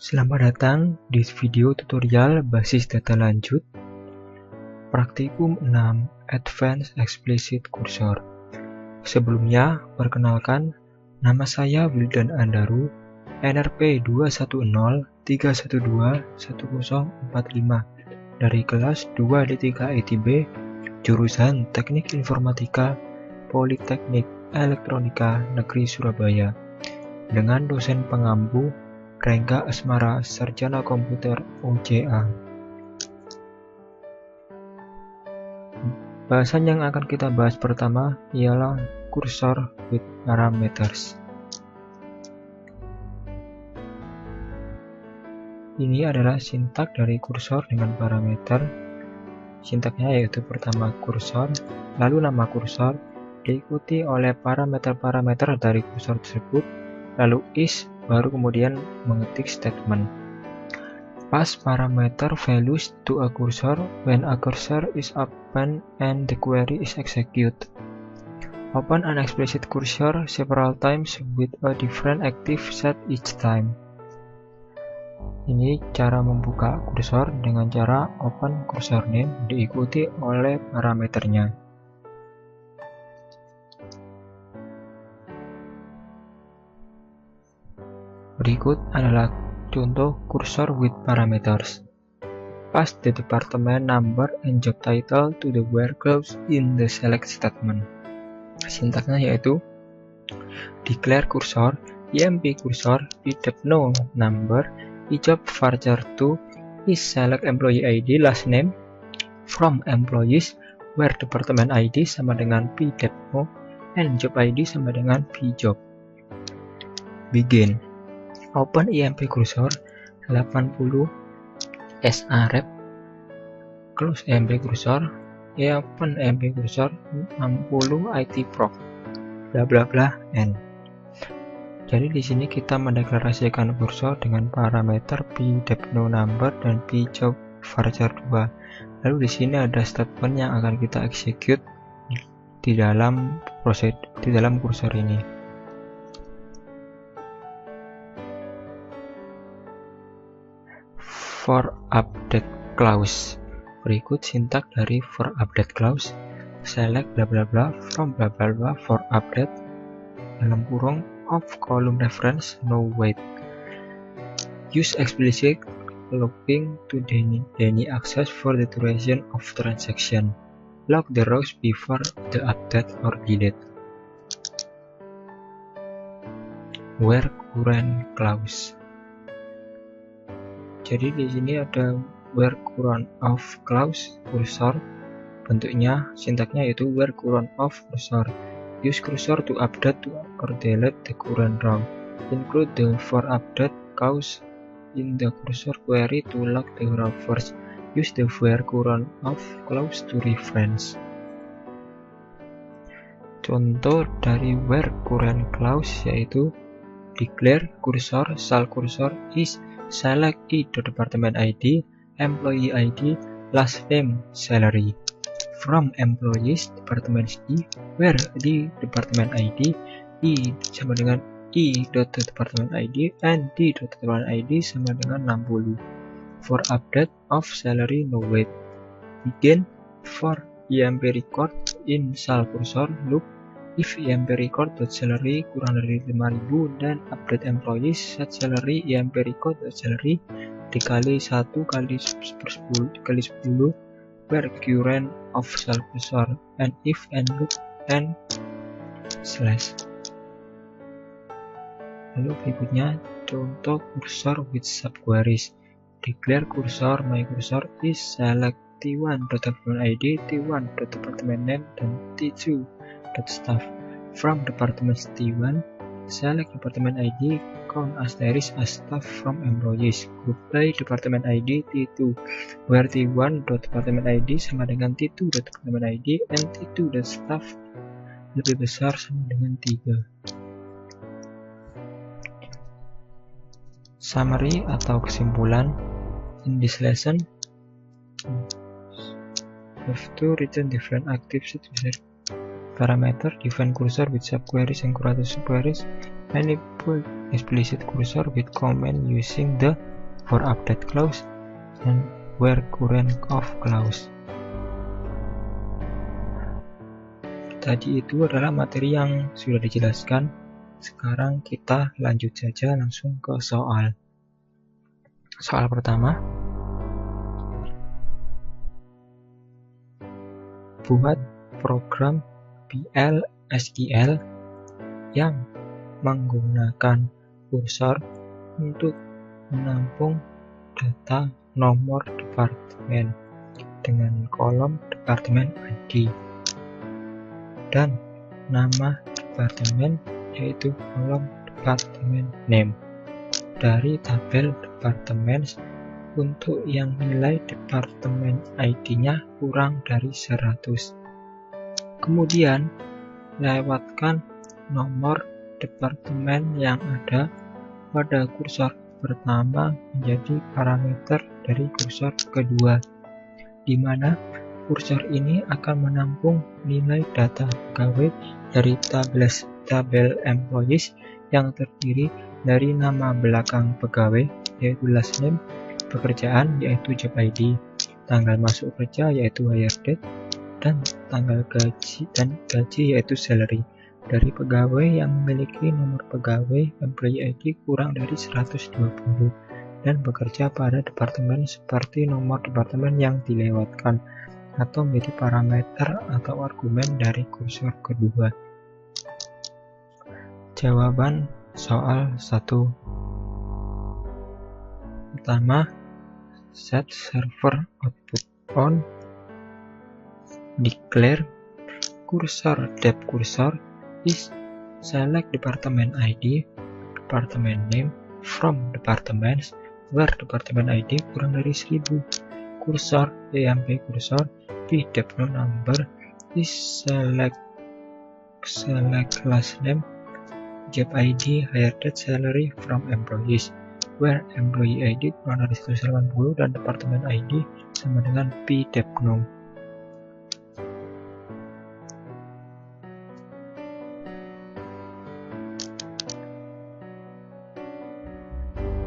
Selamat datang di video tutorial basis data lanjut Praktikum 6 Advanced Explicit Cursor. Sebelumnya, perkenalkan, nama saya Wildan Andaru, NRP 21031211045 dari kelas 2D3 ITB, jurusan Teknik Informatika Politeknik Elektronika Negeri Surabaya, dengan dosen pengampu Rengga Asmara Sarjana Komputer UJA. Bahasan yang akan kita bahas pertama ialah cursor with parameters. Ini adalah sintak dari kursor dengan parameter. Sintaknya yaitu pertama kursor, lalu nama kursor, diikuti oleh parameter-parameter dari kursor tersebut, lalu is, baru kemudian mengetik statement. Pass parameter values to a cursor when a cursor is open and the query is executed. Open an explicit cursor several times with a different active set each time. Ini cara membuka kursor dengan cara open cursor name diikuti oleh parameternya. Berikut adalah contoh cursor with parameters. Pass the department number and job title to the where clause in the select statement. Sintaknya yaitu declare cursor, emp cursor, no number, job varchar to, is select employee ID last name from employees where department ID sama dengan no and job ID sama dengan job. Begin. Open emp cursor 80 sref, close emp cursor, open emp cursor 60 itproc, bla bla bla n. Jadi di sini kita mendeklarasikan kursor dengan parameter no number dan job varchar 2. Lalu di sini ada statement yang akan kita execute di dalam kursor ini. For update clause. Berikut sintak dari for update clause. Select bla bla bla from bla bla bla for update dalam kurung of column reference no wait. Use explicit looping to any access for the duration of transaction. Lock the rows before the update or delete. Where current clause. Jadi di sini ada where current of clause cursor, bentuknya sintaknya yaitu where current of cursor. Use cursor to update or delete the current row. Include the for update clause in the cursor query to lock the row first. Use the where current of clause to reference. Contoh dari where current clause yaitu declare cursor sal cursor is select department ID, employee ID, last name, salary. From employees department ID, where di department ID, sama dengan department ID, and department ID sama dengan 60. For update of salary no wait. Begin for emp record in sal cursor loop. If emp record salary kurang dari 5.000 dan update employees set salary emp record salary dikali 1 kali 10 where current of sal cursor and if and loop and slash. Lalu berikutnya contoh cursor with subqueries. Declare cursor my cursor is select t1 department ID, t1 department name dan t2 staff. From department T1, select department ID, count asterisk as staff from employees. Group by department ID T2, where T1 department ID sama dengan T2 department ID and T2 staff lebih besar sama dengan 3. Summary atau kesimpulan. In this lesson, have to return different active set parameter, define cursor with subqueries and curator subqueries, manipulate explicit cursor with command using the for update clause and where current of clause. Tadi itu adalah materi yang sudah dijelaskan. Sekarang kita lanjut saja langsung ke soal. Soal pertama, buat program PL/SQL yang menggunakan kursor untuk menampung data nomor departemen dengan kolom departemen ID dan nama departemen yaitu kolom departemen name dari tabel departemen untuk yang nilai departemen ID-nya kurang dari 100. Kemudian lewatkan nomor departemen yang ada pada kursor pertama menjadi parameter dari kursor kedua, di mana kursor ini akan menampung nilai data pegawai dari tabel employees yang terdiri dari nama belakang pegawai yaitu last name, pekerjaan yaitu job ID, tanggal masuk kerja yaitu hire date, dan tanggal gaji yaitu salary dari pegawai yang memiliki nomor pegawai employee ID kurang dari 120 dan bekerja pada departemen seperti nomor departemen yang dilewatkan atau menjadi parameter atau argumen dari kursor kedua. Jawaban soal 1. Pertama, set server output on, declare cursor depth cursor is select department ID, department name from departments where department ID kurang dari 1000. Cursor EMP cursor P depth no number is select last name, job ID, hire date, salary from employees where employee ID kurang dari 180 dan departemen ID sama dengan P depth no.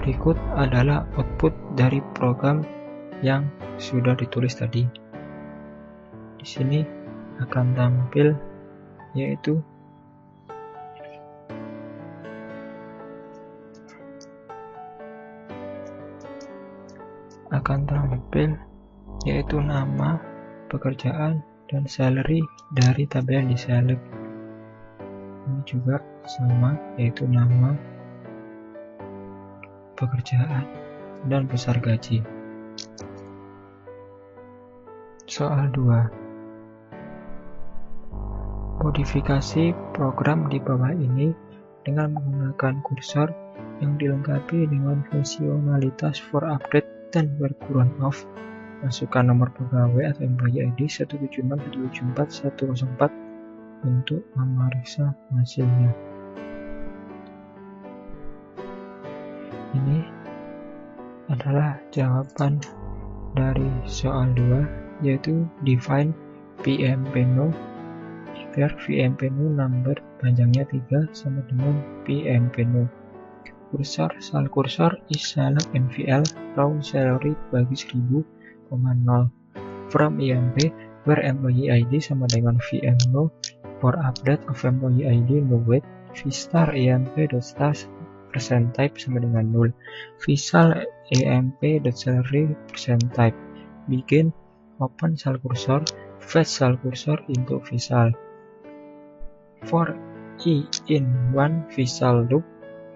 Berikut adalah output dari program yang sudah ditulis tadi. Di sini akan tampil yaitu nama, pekerjaan, dan salary dari tabel yang diselect. Ini juga sama, yaitu nama, pekerjaan, dan besar gaji. Soal 2. Modifikasi program di bawah ini dengan menggunakan kursor yang dilengkapi dengan fungsionalitas for update dan where current of. Masukkan nomor pegawai atau employee ID 176.174.104 untuk memeriksa hasilnya. Ini adalah jawaban dari soal 2, yaitu define PMPno, where PMPno number panjangnya 3 sama dengan PMPno. Kursor sal kursor is select NVL round salary bagi 1000, 0 from EMP where employee ID sama dengan VMNO for update of employee ID no wait V star EMP.stars percent type sama dengan 0 Vsal EMP.salary percent type begin open sal kursor fetch sal kursor into Vsal for E in one Vsal loop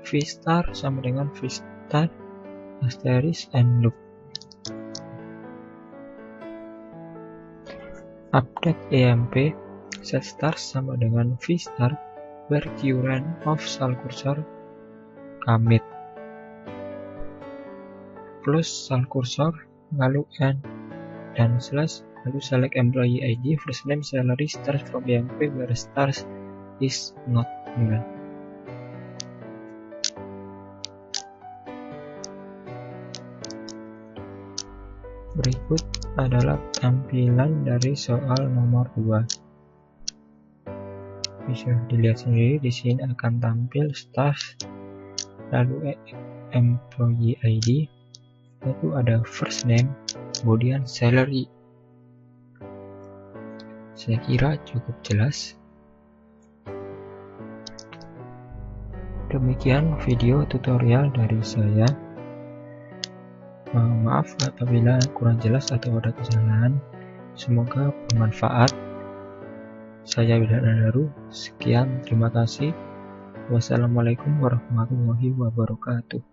V star sama dengan V star asterisk and loop. Update EMP set star sama dengan V star where current of sal kursor commit plus sal kursor lalu n dan slash lalu select employee ID first name salary stars from EMP where stars is not null. Berikut adalah tampilan dari soal nomor 2. Bisa dilihat sendiri, di sini akan tampil staff, lalu employee ID, yaitu ada first name, kemudian salary. Saya kira cukup jelas. Demikian video tutorial dari saya. Maaf apabila kurang jelas atau ada kesalahan. Semoga bermanfaat. Saya Widhandaru. Sekian, terima kasih. Wassalamualaikum warahmatullahi wabarakatuh.